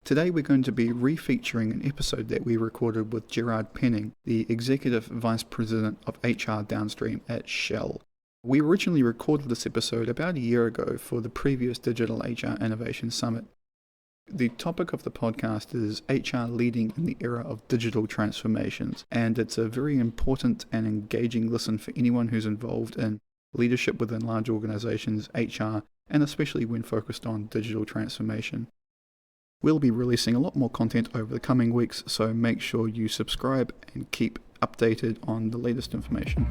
Today we're going to be refeaturing an episode that we recorded with Gerard Penning, the Executive Vice President of HR Downstream at Shell. We originally recorded this episode about a year ago for the previous Digital HR Innovation Summit. The topic of the podcast is HR leading in the era of digital transformations, and it's a very important and engaging listen for anyone who's involved in leadership within large organizations, HR, and especially when focused on digital transformation. We'll be releasing a lot more content over the coming weeks, so make sure you subscribe and keep updated on the latest information.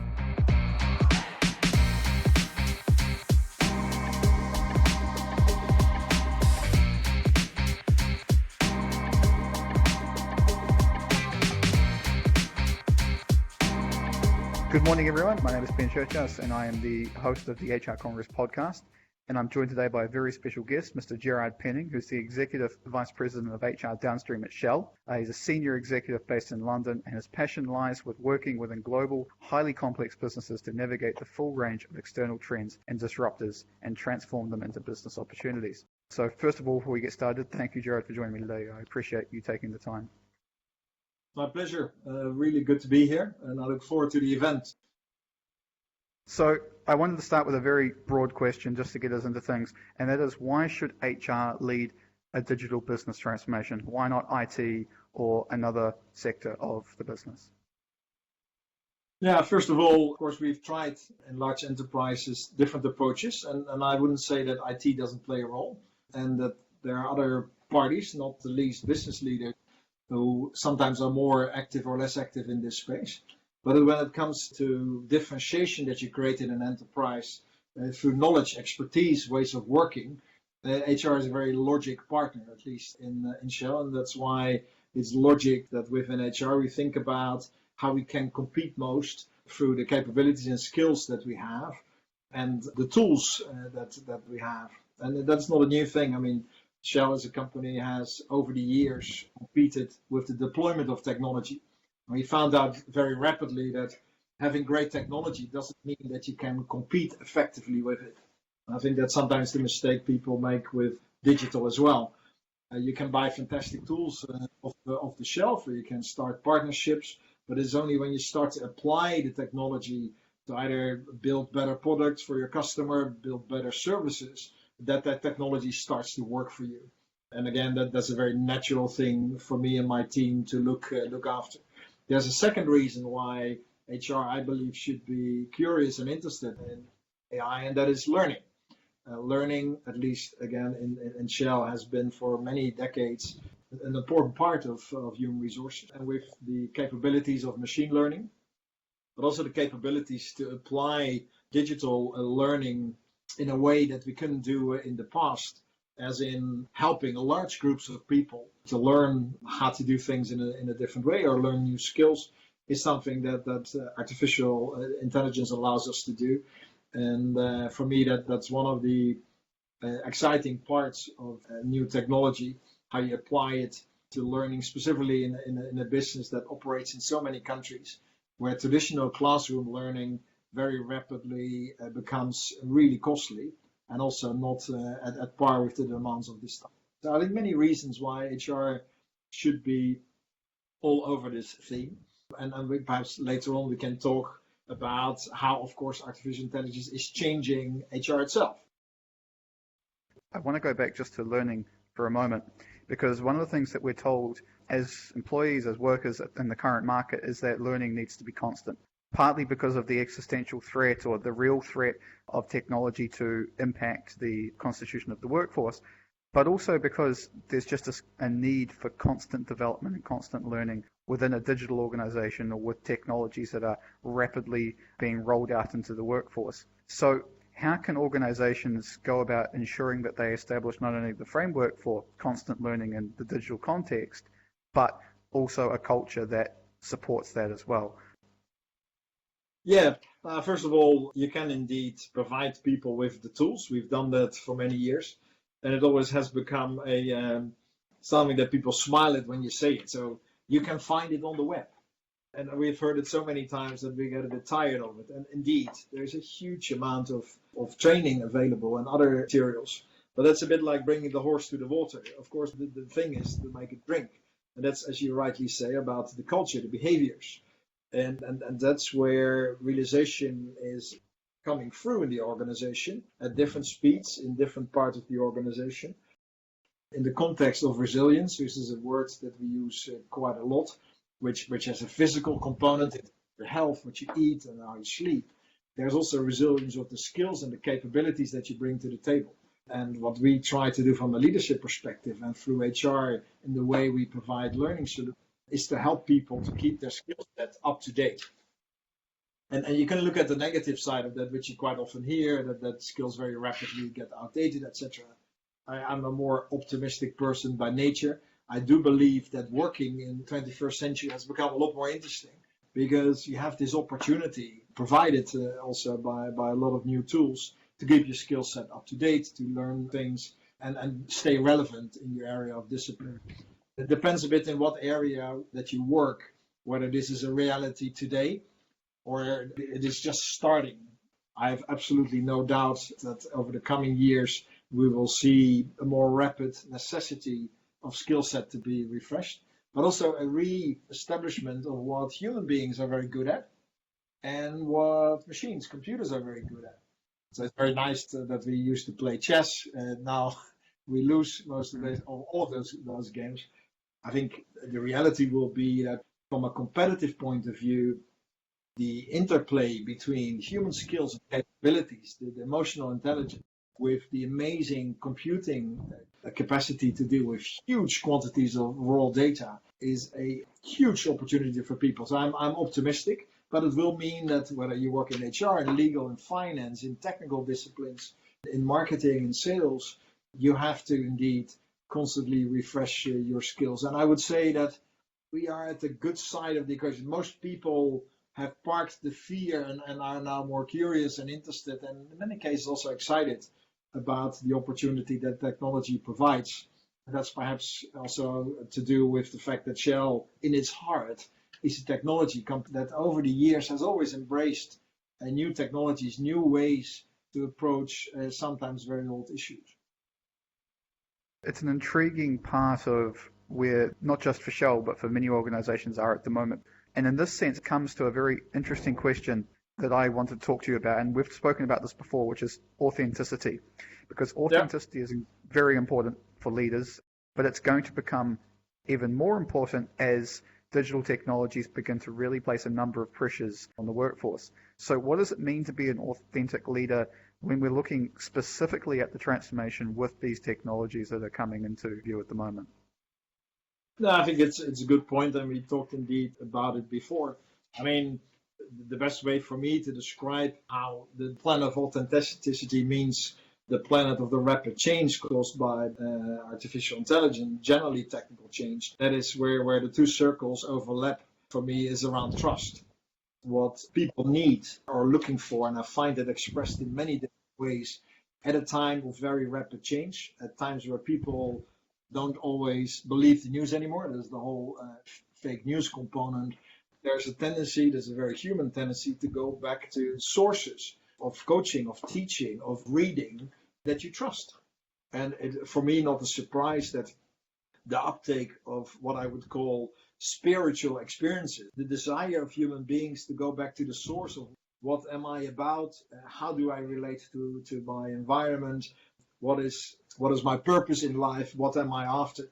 Good morning, everyone. My name is Ben Churchhouse, and I am the host of the HR Congress podcast. And I'm joined today by a very special guest, Mr. Gerard Penning, who's the Executive Vice President of HR Downstream at Shell. He's a senior executive based in London, and his passion lies with working within global, highly complex businesses to navigate the full range of external trends and disruptors and transform them into business opportunities. So first of all, before we get started, thank you, Gerard, for joining me today. I appreciate you taking the time. My pleasure. Really good to be here, and I look forward to the event. So I wanted to start with a very broad question just to get us into things, and that is, why should HR lead a digital business transformation? Why not IT or another sector of the business? Yeah, first of all, of course, we've tried in large enterprises different approaches, and I wouldn't say that IT doesn't play a role, and that there are other parties, not the least business leaders, who sometimes are more active or less active in this space. But when it comes to differentiation that you create in an enterprise through knowledge, expertise, ways of working, HR is a very logic partner, at least in Shell, and that's why it's logic that within HR we think about how we can compete most through the capabilities and skills that we have and the tools that we have. And that's not a new thing. I mean, Shell as a company has over the years competed with the deployment of technology. We found out very rapidly that having great technology doesn't mean that you can compete effectively with it. I think that's sometimes the mistake people make with digital as well. You can buy fantastic tools off the shelf, or you can start partnerships, but it's only when you start to apply the technology to either build better products for your customer, build better services, that technology starts to work for you. And again, that's a very natural thing for me and my team to look after. There's a second reason why HR, I believe, should be curious and interested in AI, and that is learning. Learning, at least again in Shell, has been for many decades an important part of human resources. And with the capabilities of machine learning, but also the capabilities to apply digital learning in a way that we couldn't do in the past, as in helping large groups of people to learn how to do things in a different way or learn new skills, is something that artificial intelligence allows us to do. And for me, that's one of the exciting parts of new technology, how you apply it to learning, specifically in a business that operates in so many countries, where traditional classroom learning very rapidly becomes really costly and also not at par with the demands of this time. So I think many reasons why HR should be all over this theme. And perhaps later on we can talk about how, of course, artificial intelligence is changing HR itself. I want to go back just to learning for a moment, because one of the things that we're told as employees, as workers in the current market, is that learning needs to be constant. Partly because of the existential threat or the real threat of technology to impact the constitution of the workforce, but also because there's just a need for constant development and constant learning within a digital organization or with technologies that are rapidly being rolled out into the workforce. So how can organizations go about ensuring that they establish not only the framework for constant learning in the digital context, but also a culture that supports that as well? Yeah, first of all, you can indeed provide people with the tools. We've done that for many years, and it always has become something that people smile at when you say it. So you can find it on the web. And we've heard it so many times that we get a bit tired of it. And indeed, there's a huge amount of training available and other materials. But that's a bit like bringing the horse to the water. Of course, the thing is to make it drink. And that's, as you rightly say, about the culture, the behaviors. And that's where realization is coming through in the organization at different speeds in different parts of the organization. In the context of resilience, this is a word that we use quite a lot, which has a physical component, your health, what you eat and how you sleep. There's also resilience of the skills and the capabilities that you bring to the table. And what we try to do from a leadership perspective and through HR in the way we provide learning solutions is to help people to keep their skill set up to date. And you can look at the negative side of that, which you quite often hear, that skills very rapidly get outdated, etc. I'm a more optimistic person by nature. I do believe that working in the 21st century has become a lot more interesting because you have this opportunity provided also by a lot of new tools to keep your skill set up to date, to learn things and stay relevant in your area of discipline. It depends a bit in what area that you work, whether this is a reality today or it is just starting. I have absolutely no doubt that over the coming years we will see a more rapid necessity of skill set to be refreshed, but also a re-establishment of what human beings are very good at and what machines, computers are very good at. So it's very nice that we used to play chess, and now we lose most of all of those games. I think the reality will be that from a competitive point of view, the interplay between human skills and capabilities, the emotional intelligence, with the amazing computing capacity to deal with huge quantities of raw data is a huge opportunity for people. So I'm optimistic, but it will mean that whether you work in HR, in legal, in finance, in technical disciplines, in marketing, in sales, you have to indeed constantly refresh your skills. And I would say that we are at the good side of the equation. Most people have parked the fear and are now more curious and interested, and in many cases also excited about the opportunity that technology provides. And that's perhaps also to do with the fact that Shell, in its heart, is a technology company that over the years has always embraced new technologies, new ways to approach sometimes very old issues. It's an intriguing part of where not just for Shell, but for many organizations are at the moment. And in this sense, it comes to a very interesting question that I wanted to talk to you about. And we've spoken about this before, which is authenticity. Because authenticity is very important for leaders, but it's going to become even more important as digital technologies begin to really place a number of pressures on the workforce. So what does it mean to be an authentic leader when we're looking specifically at the transformation with these technologies that are coming into view at the moment? No, I think it's a good point, and we talked indeed about it before. I mean, the best way for me to describe how the planet of authenticity means the planet of the rapid change caused by artificial intelligence, generally technical change. That is where the two circles overlap for me is around trust. What people need or are looking for, and I find it expressed in many different ways at a time of very rapid change, at times where people don't always believe the news anymore. There's the whole fake news component. There's a very human tendency to go back to sources of coaching, of teaching, of reading that you trust. And for me, not a surprise that the uptake of what I would call spiritual experiences, the desire of human beings to go back to the source of what am I about, how do I relate to my environment, what is my purpose in life, what am I after?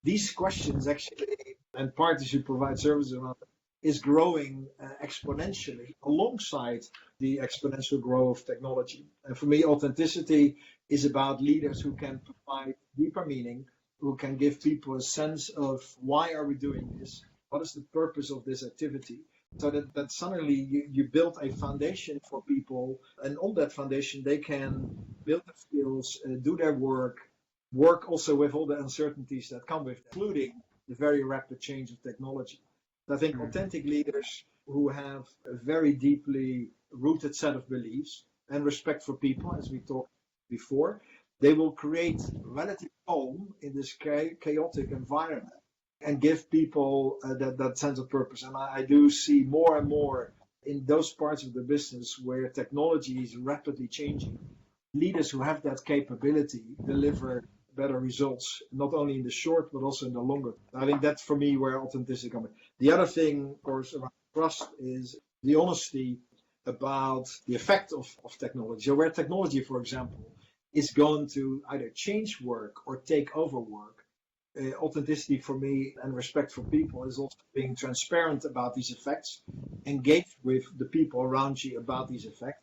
These questions actually, and parties who provide services around it, is growing exponentially alongside the exponential growth of technology. And for me, authenticity is about leaders who can provide deeper meaning, who can give people a sense of why are we doing this, what is the purpose of this activity, so that suddenly you build a foundation for people, and on that foundation they can build their skills, do their work also with all the uncertainties that come with it, including the very rapid change of technology. I think authentic leaders who have a very deeply rooted set of beliefs and respect for people, as we talked before, they will create relative calm in this chaotic environment and give people that sense of purpose. And I do see more and more in those parts of the business where technology is rapidly changing, leaders who have that capability deliver better results, not only in the short, but also in the longer. I think that's for me where authenticity comes in. The other thing, of course, around trust is the honesty about the effect of technology. So where technology, for example, is going to either change work or take over work, authenticity for me and respect for people is also being transparent about these effects, engage with the people around you about these effects,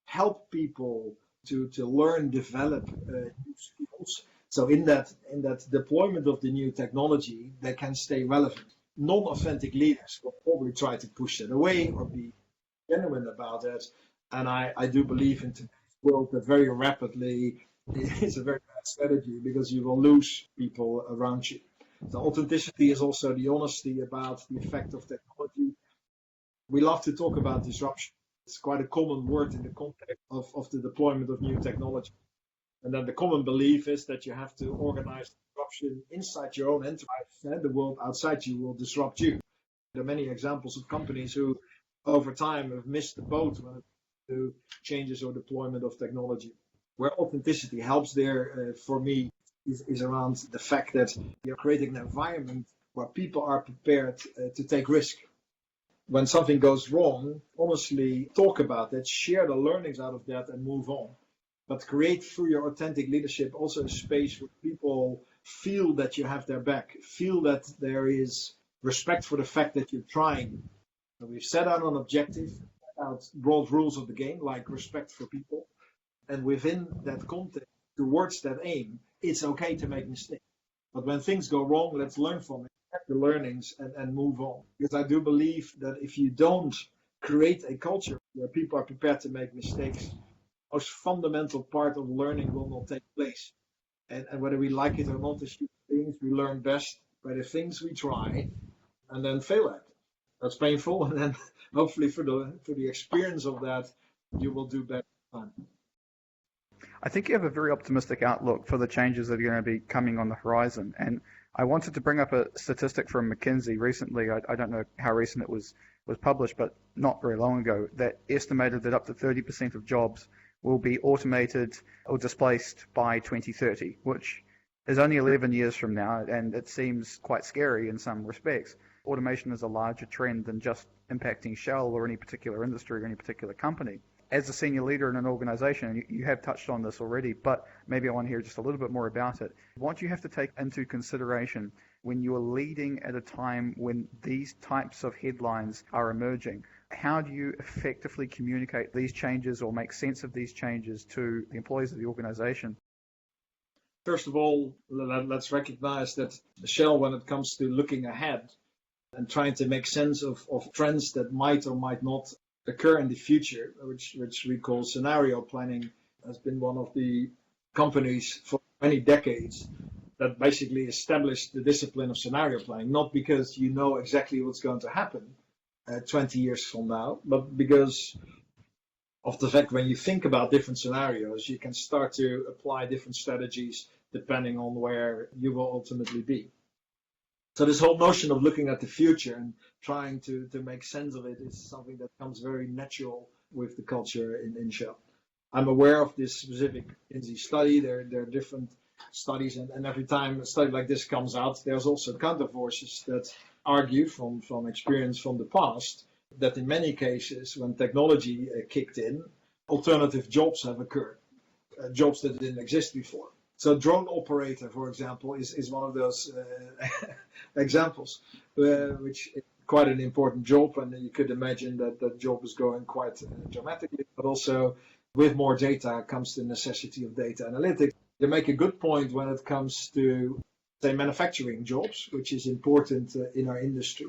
help people to learn, develop new skills. So in that deployment of the new technology, they can stay relevant. Non-authentic leaders will probably try to push that away or be genuine about it. And I do believe in today's world that very rapidly is a very bad strategy because you will lose people around you. So authenticity is also the honesty about the effect of technology. We love to talk about disruption. It's quite a common word in the context of the deployment of new technology. And then the common belief is that you have to organize disruption inside your own enterprise, and the world outside you will disrupt you. There are many examples of companies who, over time, have missed the boat when it comes to changes or deployment of technology. Where authenticity helps there, for me, is around the fact that you're creating an environment where people are prepared to take risk. When something goes wrong, honestly talk about it, share the learnings out of that and move on. But create through your authentic leadership also a space where people feel that you have their back, feel that there is respect for the fact that you're trying. So we've set out an objective, set out broad rules of the game, like respect for people. And within that context, towards that aim, it's okay to make mistakes. But when things go wrong, let's learn from it, get the learnings, and move on. Because I do believe that if you don't create a culture where people are prepared to make mistakes, the most fundamental part of learning will not take place. And whether we like it or not, as human beings, we learn best by the things we try and then fail at. That's painful, and then hopefully for the experience of that, you will do better time. I think you have a very optimistic outlook for the changes that are going to be coming on the horizon. And I wanted to bring up a statistic from McKinsey recently. I don't know how recent it was published, but not very long ago, that estimated that up to 30% of jobs will be automated or displaced by 2030, which is only 11 years from now, and it seems quite scary in some respects. Automation is a larger trend than just impacting Shell or any particular industry or any particular company. As a senior leader in an organization, and you have touched on this already, but maybe I want to hear just a little bit more about it. What do you have to take into consideration when you're leading at a time when these types of headlines are emerging? How do you effectively communicate these changes or make sense of these changes to the employees of the organization? First of all, let's recognize that Shell, when it comes to looking ahead and trying to make sense of trends that might or might not occur in the future, which we call scenario planning, has been one of the companies for many decades that basically established the discipline of scenario planning, not because you know exactly what's going to happen 20 years from now, but because of the fact when you think about different scenarios, you can start to apply different strategies depending on where you will ultimately be. So this whole notion of looking at the future and trying to make sense of it is something that comes very natural with the culture in Shell. I'm aware of this specific McKinsey study. There are different studies, and every time a study like this comes out, there's also counter forces that argue from experience from the past that in many cases, when technology kicked in, alternative jobs have occurred, jobs that didn't exist before. So drone operator, for example, is one of those examples, which is quite an important job, and you could imagine that that job is growing quite dramatically, but also with more data comes the necessity of data analytics. They make a good point when it comes to, say, manufacturing jobs, which is important in our industry.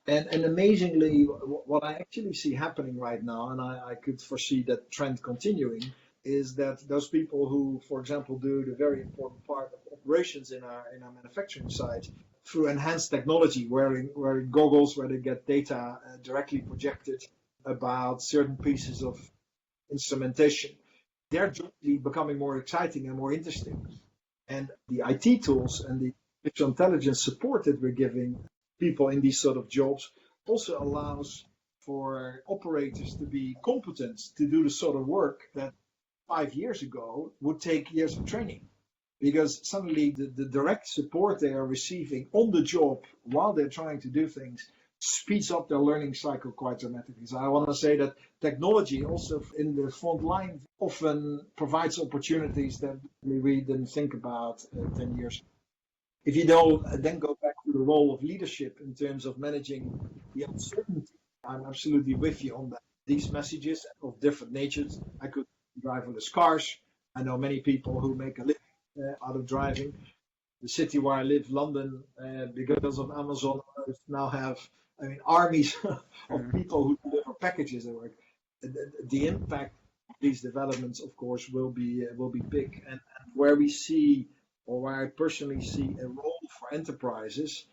And amazingly, what I actually see happening right now, and I could foresee that trend continuing, is that those people who, for example, do the very important part of operations in our manufacturing site through enhanced technology, wearing goggles where they get data directly projected about certain pieces of instrumentation, they're jointly becoming more exciting and more interesting. And the IT tools and the artificial intelligence support that we're giving people in these sort of jobs also allows for operators to be competent to do the sort of work that 5 years ago would take years of training, because suddenly the direct support they are receiving on the job while they're trying to do things speeds up their learning cycle quite dramatically. So I want to say that technology also in the front line often provides opportunities that we didn't think about 10 years ago. If you then go back to the role of leadership in terms of managing the uncertainty, I'm absolutely with you on that. These messages of different natures. I could be driverless cars. I know many people who make a living out of driving. The city where I live, London, because of Amazon, now have, armies of people who deliver packages at work. The impact of these developments, of course, will be big. And where we see, or where I personally see a role for enterprises,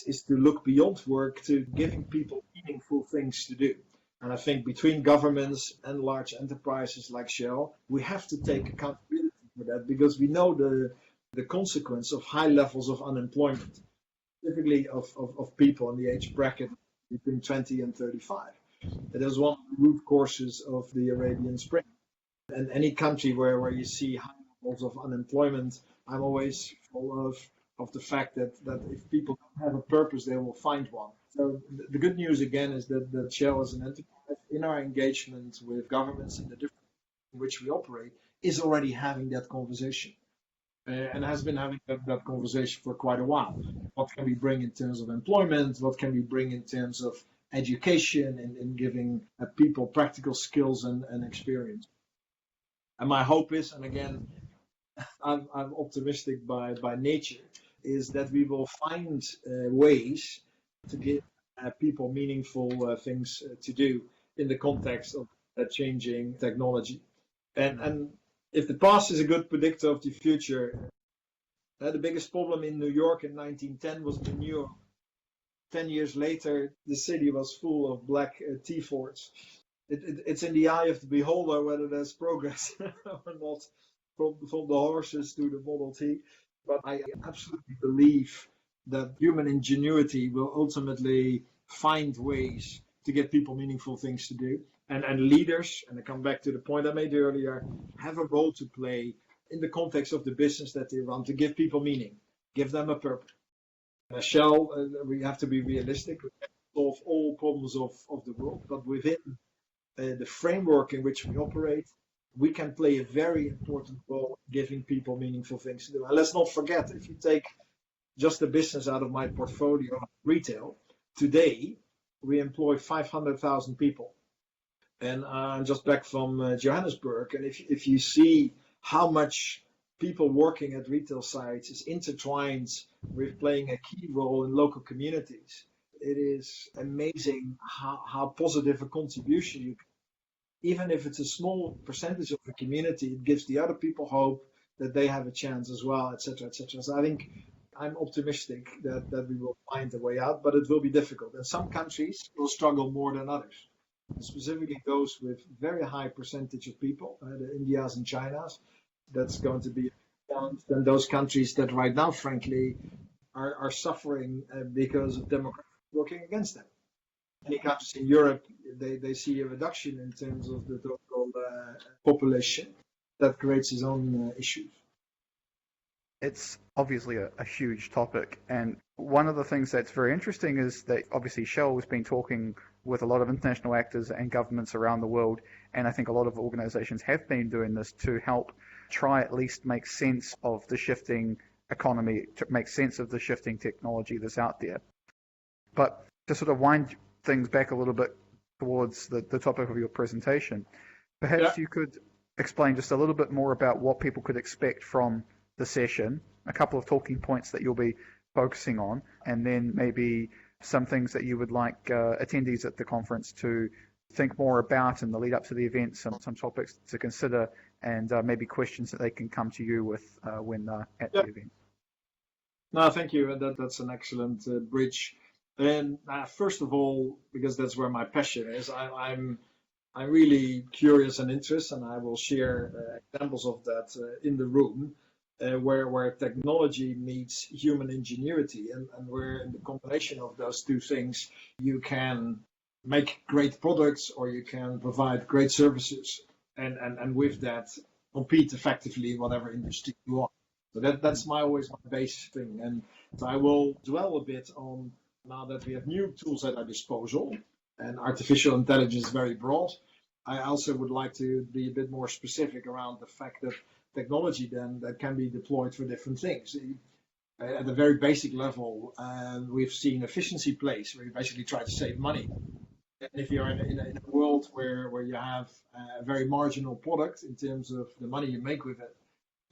is to look beyond work to giving people meaningful things to do. And I think between governments and large enterprises like Shell, we have to take accountability for that, because we know the consequence of high levels of unemployment, specifically of people in the age bracket between 20 and 35. It is one of the root causes of the Arabian Spring. And any country where you see high levels of unemployment, I'm always full of the fact that if people don't have a purpose, they will find one. So the good news again is that Shell as an enterprise, in our engagement with governments in the different in which we operate, is already having that conversation. And has been having that conversation for quite a while. What can we bring in terms of employment? What can we bring in terms of education and giving people practical skills and experience? And my hope is, and again, I'm optimistic by nature, is that we will find ways to give people meaningful things to do in the context of changing technology. And if the past is a good predictor of the future, the biggest problem in New York in 1910 was the New York. 10 years later, the city was full of black T-Fords. It's in the eye of the beholder whether there's progress or not, from the horses to the Model T. But I absolutely believe that human ingenuity will ultimately find ways to get people meaningful things to do. And leaders, and I come back to the point I made earlier, have a role to play in the context of the business that they run to give people meaning, give them a purpose. As Shell, we have to be realistic. We can't solve all problems of the world, but within the framework in which we operate, we can play a very important role in giving people meaningful things to do. And let's not forget, if you take just the business out of my portfolio, retail, today we employ 500,000 people. And I'm just back from Johannesburg, and if you see how much people working at retail sites is intertwined with playing a key role in local communities, it is amazing how positive a contribution you can. Even if it's a small percentage of the community, it gives the other people hope that they have a chance as well, etc., etc. So I think I'm optimistic that we will find a way out, but it will be difficult. And some countries will struggle more than others. Specifically those with very high percentage of people, the Indias and Chinas, that's going to be a challenge. Then those countries that right now, frankly, are suffering because of demographics working against them. Many countries in Europe, they see a reduction in terms of the total population. That creates its own issues. It's obviously a huge topic, and one of the things that's very interesting is that obviously Shell has been talking with a lot of international actors and governments around the world, and I think a lot of organizations have been doing this to help try at least make sense of the shifting economy, to make sense of the shifting technology that's out there. But to sort of wind things back a little bit towards the topic of your presentation, perhaps you could explain just a little bit more about what people could expect from the session, a couple of talking points that you'll be focusing on, and then maybe some things that you would like attendees at the conference to think more about in the lead up to the event, some topics to consider, and maybe questions that they can come to you with when at the event. No, thank you. That's an excellent bridge. And first of all, because that's where my passion is, I'm really curious and interested, and I will share examples of that in the room. Where technology meets human ingenuity, and where in the combination of those two things you can make great products or you can provide great services, and with that compete effectively in whatever industry you are. So that's always my base thing. And so I will dwell a bit on, now that we have new tools at our disposal, and artificial intelligence is very broad, I also would like to be a bit more specific around the fact that technology then that can be deployed for different things. At a very basic level, we've seen efficiency plays where you basically try to save money. And if you're in a world where you have a very marginal product in terms of the money you make with it,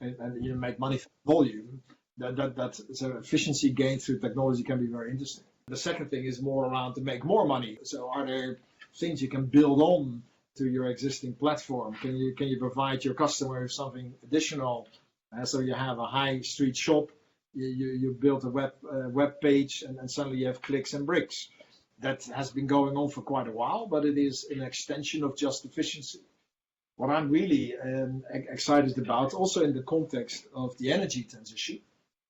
and you make money from volume, that so efficiency gain through technology can be very interesting. The second thing is more around to make more money. So are there things you can build on to your existing platform? Can you provide your customer with something additional? So you have a high street shop, you build a web page, and suddenly you have clicks and bricks. That has been going on for quite a while, but it is an extension of just efficiency. What I'm really excited about, also in the context of the energy transition,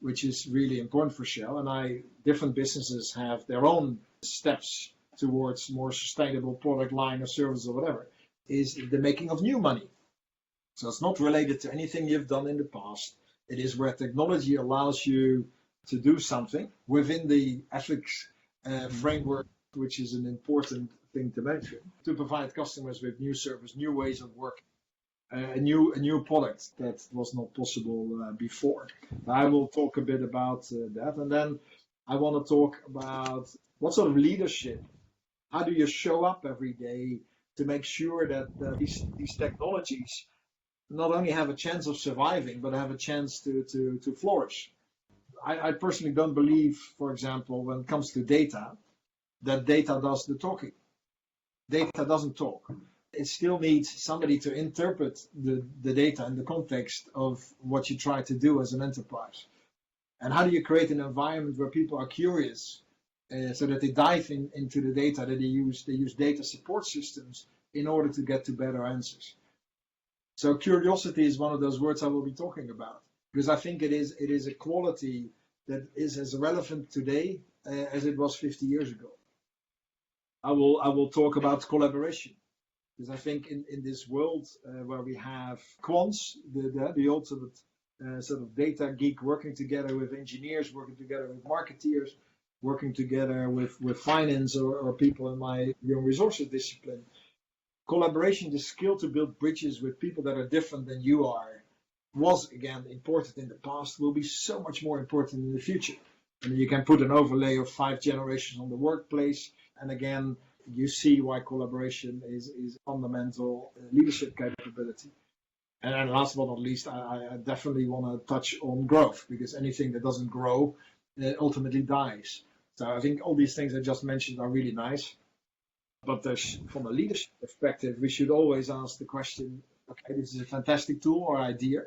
which is really important for Shell, and different businesses have their own steps towards more sustainable product line or service or whatever, is the making of new money. So it's not related to anything you've done in the past. It is where technology allows you to do something within the ethics framework, which is an important thing to mention, to provide customers with new service, new ways of working, a new product that was not possible before. I will talk a bit about that, and then I want to talk about what sort of leadership, how do you show up every day to make sure that these technologies not only have a chance of surviving, but have a chance to flourish. I personally don't believe, for example, when it comes to data, that data does the talking. Data doesn't talk. It still needs somebody to interpret the data in the context of what you try to do as an enterprise. And how do you create an environment where people are curious so that they dive into the data, that they use data support systems in order to get to better answers. So curiosity is one of those words I will be talking about, because I think it is a quality that is as relevant today as it was 50 years ago. I will talk about collaboration, because I think in this world where we have quants, the ultimate sort of data geek working together with engineers, working together with marketeers, working together with finance or people in my human resources discipline. Collaboration, the skill to build bridges with people that are different than you are, was again important in the past, will be so much more important in the future. And you can put an overlay of 5 generations on the workplace, and again, you see why collaboration is fundamental leadership capability. And last but not least, I definitely want to touch on growth, because anything that doesn't grow ultimately dies. So I think all these things I just mentioned are really nice. But from a leadership perspective, we should always ask the question, okay, this is a fantastic tool or idea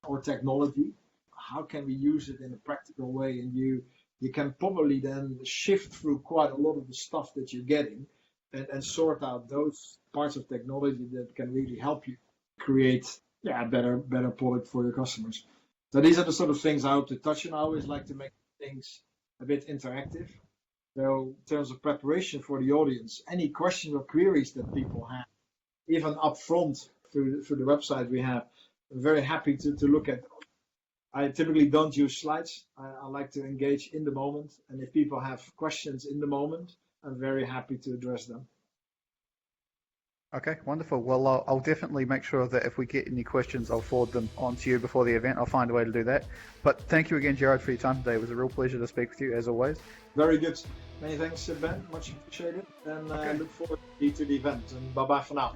or technology. How can we use it in a practical way? And you can probably then shift through quite a lot of the stuff that you're getting and sort out those parts of technology that can really help you create a better product for your customers. So these are the sort of things I hope to touch on. I always like to make things a bit interactive. So in terms of preparation for the audience, any questions or queries that people have, even up front through the website we have, I'm very happy to look at. I typically don't use slides. I like to engage in the moment. And if people have questions in the moment, I'm very happy to address them. Okay, wonderful. Well, I'll definitely make sure that if we get any questions, I'll forward them on to you before the event. I'll find a way to do that. But thank you again, Gerard, for your time today. It was a real pleasure to speak with you, as always. Very good. Many thanks, Ben. Much appreciated. And look forward to the event. And bye-bye for now.